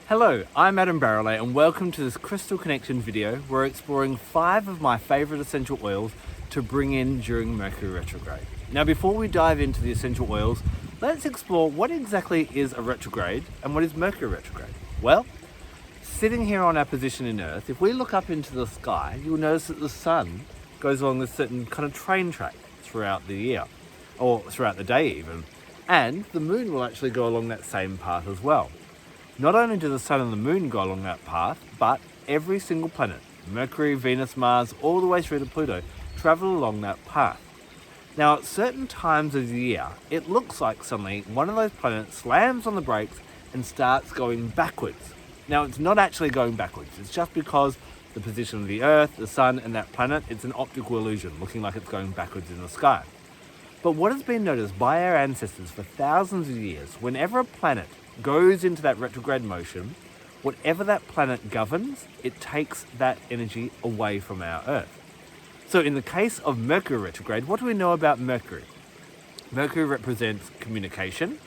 Hello, I'm Barralet and welcome to this Crystal Connection video. We're exploring 5 of my favourite essential oils to bring in during Mercury Retrograde. Now before we dive into the essential oils, let's explore what exactly is a retrograde and what is Mercury Retrograde. Well, sitting here on our position in Earth, if we look up into the sky, you'll notice that the sun goes along a certain kind of train track throughout the year, or throughout the day even, and the moon will actually go along that same path as well. Not only do the sun and the moon go along that path, but every single planet, Mercury, Venus, Mars, all the way through to Pluto, travel along that path. Now at certain times of the year, it looks like suddenly one of those planets slams on the brakes and starts going backwards. Now it's not actually going backwards, it's just because the position of the Earth, the sun and that planet, it's an optical illusion, looking like it's going backwards in the sky. But what has been noticed by our ancestors for thousands of years, whenever a planet goes into that retrograde motion, whatever that planet governs, it takes that energy away from our Earth. So in the case of Mercury retrograde, what do we know about Mercury? Mercury represents communication,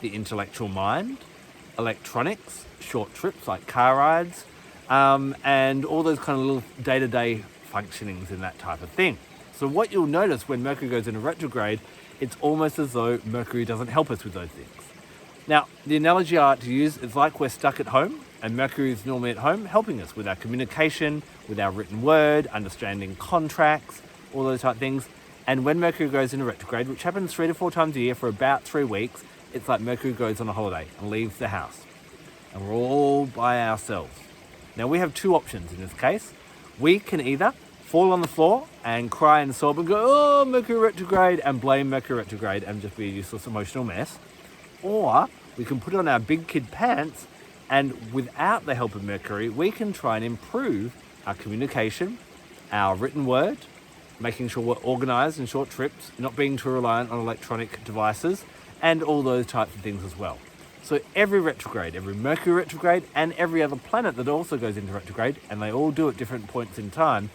the intellectual mind, electronics, short trips like car rides, and all those kind of little day-to-day functionings and that type of thing. So what you'll notice when Mercury goes into retrograde, it's almost as though Mercury doesn't help us with those things. Now, the analogy I like to use is like we're stuck at home and Mercury is normally at home helping us with our communication, with our written word, understanding contracts, all those type of things. And when Mercury goes into retrograde, which happens 3 to 4 times a year for about 3 weeks, it's like Mercury goes on a holiday and leaves the house. And we're all by ourselves. Now we have 2 options in this case. We can either fall on the floor and cry and sob and go, oh, Mercury retrograde, and blame Mercury retrograde and just be a useless emotional mess. Or we can put on our big kid pants and without the help of Mercury, we can try and improve our communication, our written word, making sure we're organized in short trips, not being too reliant on electronic devices, and all those types of things as well. So every retrograde, every Mercury retrograde, and every other planet that also goes into retrograde, and they all do at different points in time,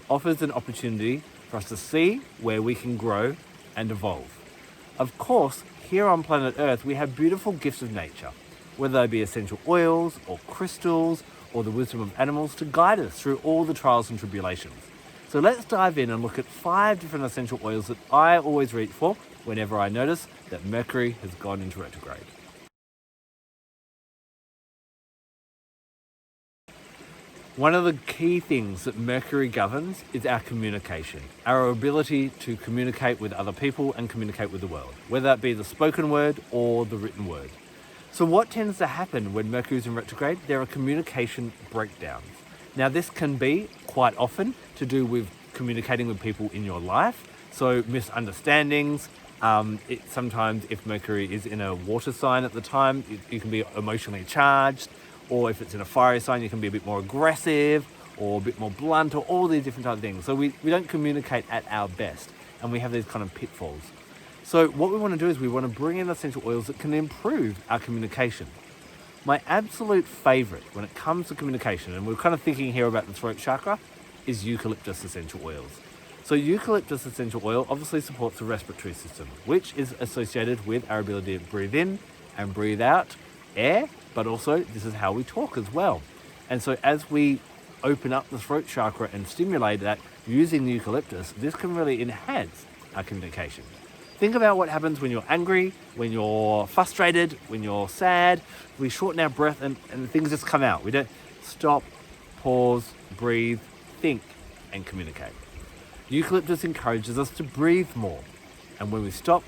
offers an opportunity for us to see where we can grow and evolve. Of course, here on planet Earth, we have beautiful gifts of nature, whether they be essential oils or crystals or the wisdom of animals to guide us through all the trials and tribulations. So let's dive in and look at 5 different essential oils that I always reach for whenever I notice that Mercury has gone into retrograde. One of the key things that Mercury governs is our communication, our ability to communicate with other people and communicate with the world, whether that be the spoken word or the written word. So what tends to happen when Mercury is in retrograde? There are communication breakdowns. Now this can be quite often to do with communicating with people in your life, so misunderstandings. Sometimes if Mercury is in a water sign at the time, you can be emotionally charged. Or if it's in a fiery sign, you can be a bit more aggressive or a bit more blunt or all these different types of things. So we don't communicate at our best and we have these kind of pitfalls. So what we want to do is we want to bring in essential oils that can improve our communication. My absolute favorite when it comes to communication, and we're kind of thinking here about the throat chakra, is eucalyptus essential oils. So eucalyptus essential oil obviously supports the respiratory system, which is associated with our ability to breathe in and breathe out air, but also this is how we talk as well. And so as we open up the throat chakra and stimulate that using the eucalyptus, this can really enhance our communication. Think about what happens when you're angry, when you're frustrated, when you're sad. We shorten our breath and things just come out. We don't stop, pause, breathe, think, and communicate. Eucalyptus encourages us to breathe more. And when we stop,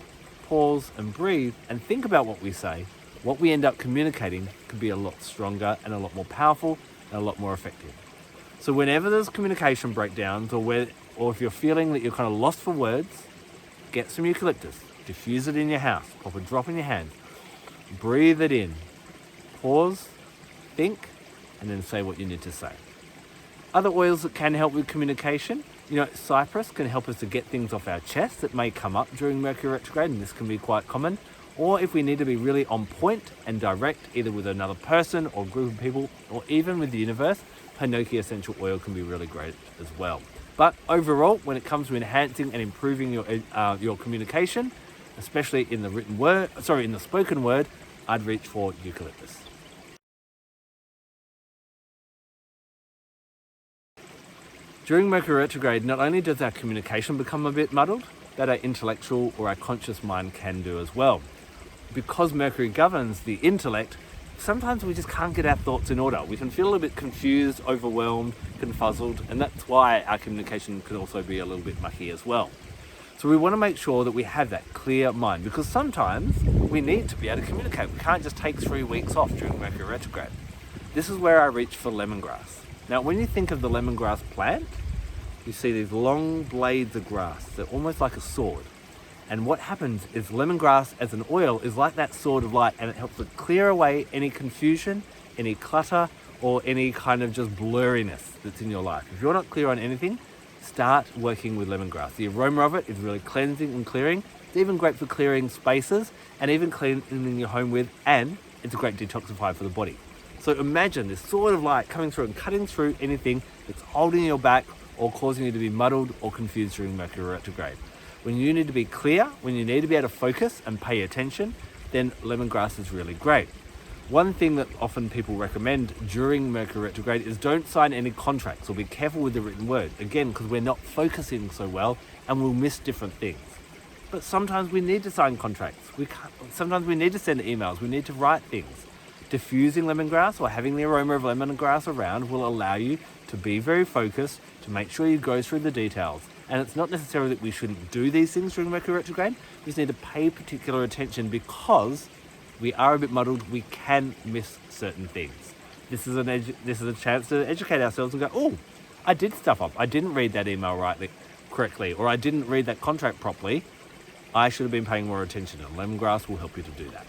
pause, and breathe and think about what we say, what we end up communicating can be a lot stronger and a lot more powerful and a lot more effective. So whenever there's communication breakdowns or if you're feeling that you're kind of lost for words, get some eucalyptus, diffuse it in your house, pop a drop in your hand, breathe it in, pause, think, and then say what you need to say. Other oils that can help with communication, cypress can help us to get things off our chest that may come up during Mercury retrograde, and this can be quite common. Or if we need to be really on point and direct, either with another person or group of people, or even with the universe, Hinoki essential oil can be really great as well. But overall, when it comes to enhancing and improving your communication, especially in the spoken word, I'd reach for eucalyptus. During Mercury retrograde, not only does our communication become a bit muddled, but our intellectual or our conscious mind can do as well. Because Mercury governs the intellect, sometimes we just can't get our thoughts in order. We can feel a little bit confused, overwhelmed, confuzzled, and that's why our communication can also be a little bit mucky as well. So we want to make sure that we have that clear mind, because sometimes we need to be able to communicate. We can't just take 3 weeks off during Mercury retrograde. This is where I reach for lemongrass. Now, when you think of the lemongrass plant, you see these long blades of grass. They're almost like a sword. And what happens is lemongrass as an oil is like that sword of light, and it helps to clear away any confusion, any clutter, or any kind of just blurriness that's in your life. If you're not clear on anything, start working with lemongrass. The aroma of it is really cleansing and clearing. It's even great for clearing spaces and even cleaning your home with, and it's a great detoxifier for the body. So imagine this sword of light coming through and cutting through anything that's holding you back or causing you to be muddled or confused during Mercury retrograde. When you need to be clear, when you need to be able to focus and pay attention, then lemongrass is really great. One thing that often people recommend during Mercury retrograde is don't sign any contracts, or be careful with the written word. Again, because we're not focusing so well and we'll miss different things. But sometimes we need to sign contracts. Sometimes we need to send emails. We need to write things. Diffusing lemongrass or having the aroma of lemongrass around will allow you to be very focused, to make sure you go through the details. And it's not necessarily that we shouldn't do these things during Mercury retrograde. We just need to pay particular attention because we are a bit muddled. We can miss certain things. This is a chance to educate ourselves and go, oh, I did stuff up. I didn't read that email correctly, or I didn't read that contract properly. I should have been paying more attention, and lemongrass will help you to do that.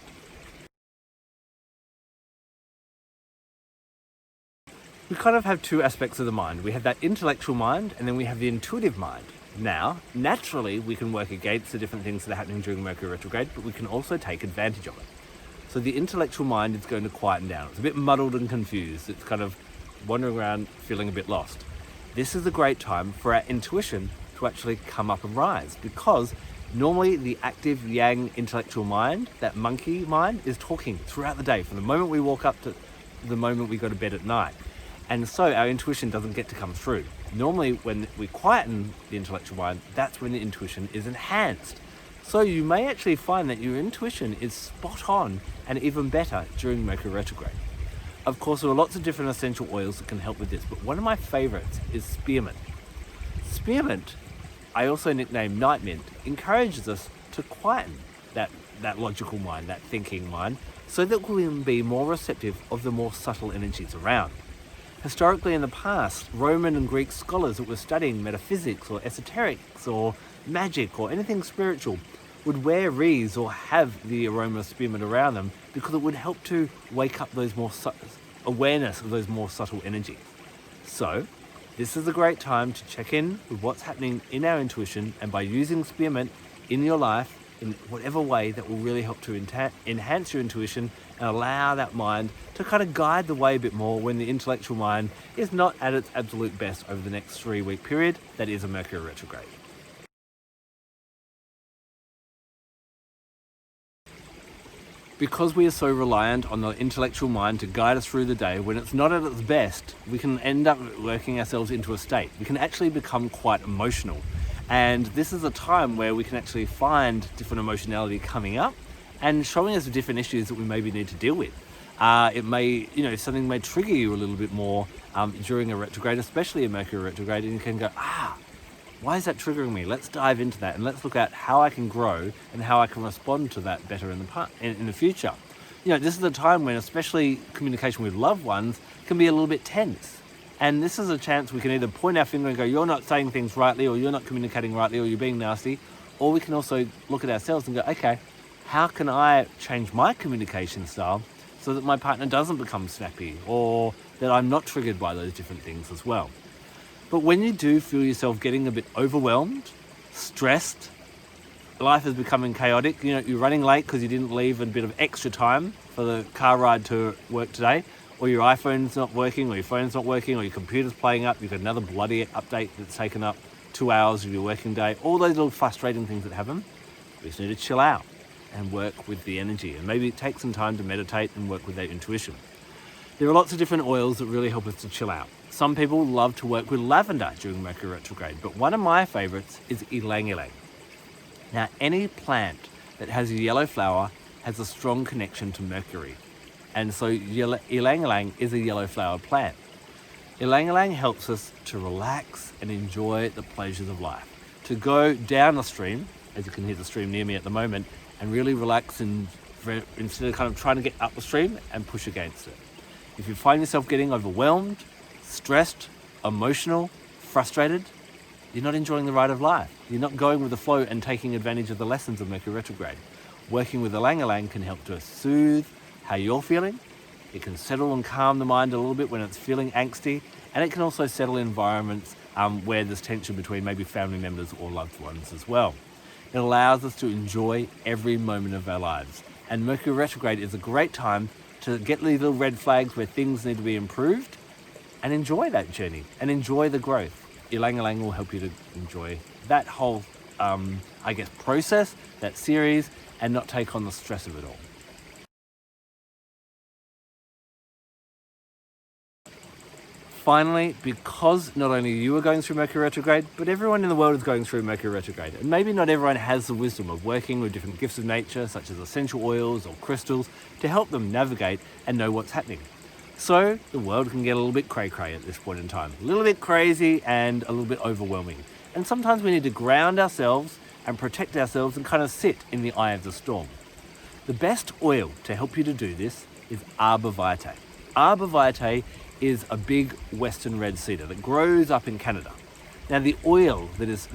We kind of have two aspects of the mind. We have that intellectual mind, and then we have the intuitive mind. Now, naturally, we can work against the different things that are happening during Mercury retrograde, but we can also take advantage of it. So the intellectual mind is going to quieten down. It's a bit muddled and confused. It's kind of wandering around feeling a bit lost. This is a great time for our intuition to actually come up and rise, because normally the active yang intellectual mind, that monkey mind, is talking throughout the day from the moment we walk up to the moment we go to bed at night. And so our intuition doesn't get to come through. Normally when we quieten the intellectual mind, that's when the intuition is enhanced. So you may actually find that your intuition is spot on and even better during Mercury retrograde. Of course, there are lots of different essential oils that can help with this, but one of my favorites is spearmint. Spearmint, I also nickname night mint, encourages us to quieten that logical mind, that thinking mind, so that we can be more receptive of the more subtle energies around. Historically in the past, Roman and Greek scholars that were studying metaphysics or esoterics or magic or anything spiritual would wear wreaths or have the aroma of spearmint around them, because it would help to wake up those more awareness of those more subtle energies. So this is a great time to check in with what's happening in our intuition, and by using spearmint in your life in whatever way, that will really help to enhance your intuition and allow that mind to kind of guide the way a bit more when the intellectual mind is not at its absolute best over the next 3-week period that is a Mercury retrograde. Because we are so reliant on the intellectual mind to guide us through the day, when it's not at its best, we can end up working ourselves into a state. We can actually become quite emotional. And this is a time where we can actually find different emotionality coming up and showing us different issues that we maybe need to deal with. It may, something may trigger you a little bit more during a retrograde, especially a Mercury retrograde, and you can go, why is that triggering me? Let's dive into that and let's look at how I can grow and how I can respond to that better in the future. This is a time when especially communication with loved ones can be a little bit tense. And this is a chance we can either point our finger and go, you're not saying things rightly, or you're not communicating rightly, or you're being nasty. Or we can also look at ourselves and go, okay, how can I change my communication style so that my partner doesn't become snappy, or that I'm not triggered by those different things as well. But when you do feel yourself getting a bit overwhelmed, stressed, life is becoming chaotic, you're running late because you didn't leave a bit of extra time for the car ride to work today, or your iPhone's not working, or your phone's not working, or your computer's playing up, you've got another bloody update that's taken up 2 hours of your working day, all those little frustrating things that happen, we just need to chill out and work with the energy, and maybe take some time to meditate and work with that intuition. There are lots of different oils that really help us to chill out. Some people love to work with lavender during Mercury retrograde, but one of my favorites is Ylang Ylang. Now, any plant that has a yellow flower has a strong connection to Mercury. And so Ylang Ylang is a yellow flower plant. Ylang Ylang helps us to relax and enjoy the pleasures of life. To go down the stream, as you can hear the stream near me at the moment, and really relax and instead of kind of trying to get up the stream and push against it. If you find yourself getting overwhelmed, stressed, emotional, frustrated, you're not enjoying the ride of life. You're not going with the flow and taking advantage of the lessons of Mercury retrograde. Working with Ylang Ylang can help to soothe how you're feeling. It can settle and calm the mind a little bit when it's feeling angsty, and it can also settle environments where there's tension between maybe family members or loved ones as well. It allows us to enjoy every moment of our lives. And Mercury retrograde is a great time to get these little red flags where things need to be improved and enjoy that journey and enjoy the growth. Ylang Ylang will help you to enjoy that whole, process, that series, and not take on the stress of it all. Finally, because not only you are going through Mercury retrograde, but everyone in the world is going through Mercury retrograde. And maybe not everyone has the wisdom of working with different gifts of nature, such as essential oils or crystals, to help them navigate and know what's happening. So the world can get a little bit cray-cray at this point in time. A little bit crazy and a little bit overwhelming. And sometimes we need to ground ourselves and protect ourselves and kind of sit in the eye of the storm. The best oil to help you to do this is Arborvitae. Arborvitae is a big western red cedar that grows up in Canada. Now the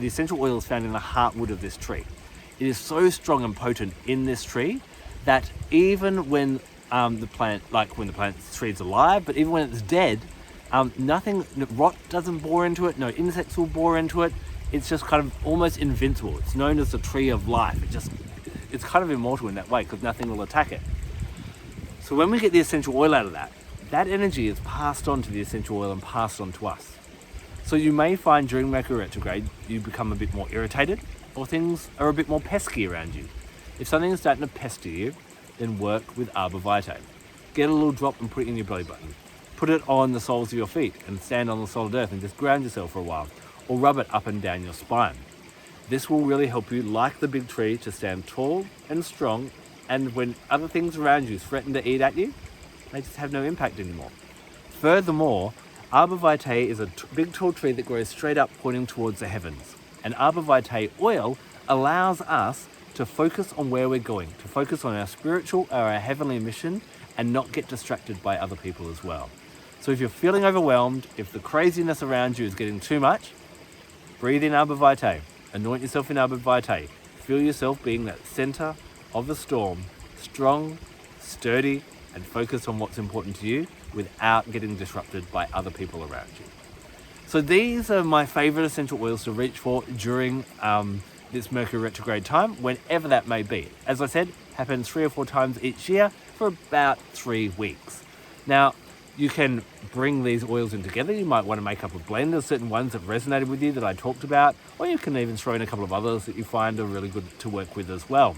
essential oil is found in the heartwood of this tree. It is so strong and potent in this tree that even when the tree is alive, but even when it's dead, rot doesn't bore into it, no insects will bore into it. It's just kind of almost invincible. It's known as the tree of life. It's kind of immortal in that way because nothing will attack it. So when we get the essential oil out of that energy is passed on to the essential oil and passed on to us. So you may find during Mercury retrograde, you become a bit more irritated or things are a bit more pesky around you. If something is starting to pester you, then work with Arborvitae. Get a little drop and put it in your belly button. Put it on the soles of your feet and stand on the solid earth and just ground yourself for a while, or rub it up and down your spine. This will really help you, like the big tree, to stand tall and strong, and when other things around you threaten to eat at you, they just have no impact anymore. Furthermore, Arborvitae is a big tall tree that grows straight up pointing towards the heavens. And Arborvitae oil allows us to focus on where we're going, to focus on our spiritual or our heavenly mission and not get distracted by other people as well. So if you're feeling overwhelmed, if the craziness around you is getting too much, breathe in Arborvitae, anoint yourself in Arborvitae, feel yourself being that center of the storm, strong, sturdy, and focus on what's important to you without getting disrupted by other people around you. So these are my favorite essential oils to reach for during this Mercury retrograde time, whenever that may be. As I said, happens 3 or 4 times each year for about 3 weeks. Now, you can bring these oils in together. You might want to make up a blend of certain ones that resonated with you that I talked about, or you can even throw in a couple of others that you find are really good to work with as well.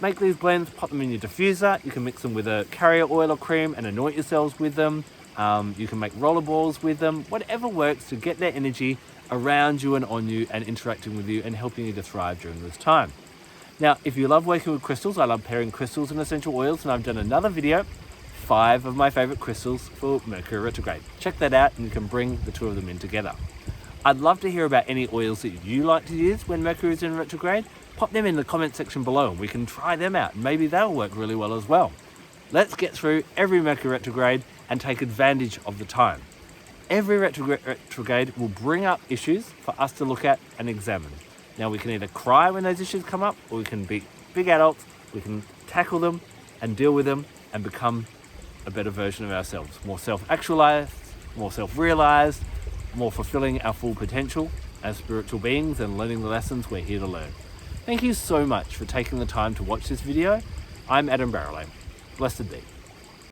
Make these blends, pop them in your diffuser. You can mix them with a carrier oil or cream and anoint yourselves with them. You can make roller balls with them. Whatever works to get their energy around you and on you and interacting with you and helping you to thrive during this time. Now, if you love working with crystals, I love pairing crystals and essential oils, and I've done another video, 5 of my favorite crystals for Mercury retrograde. Check that out and you can bring the 2 of them in together. I'd love to hear about any oils that you like to use when Mercury is in retrograde. Pop them in the comment section below and we can try them out. Maybe they'll work really well as well. Let's get through every Mercury retrograde and take advantage of the time. Every retrograde will bring up issues for us to look at and examine. Now we can either cry when those issues come up, or we can be big adults, we can tackle them and deal with them and become a better version of ourselves. More self-actualized, more self-realized, more fulfilling our full potential as spiritual beings and learning the lessons we're here to learn. Thank you so much for taking the time to watch this video. I'm Barralet. Blessed be.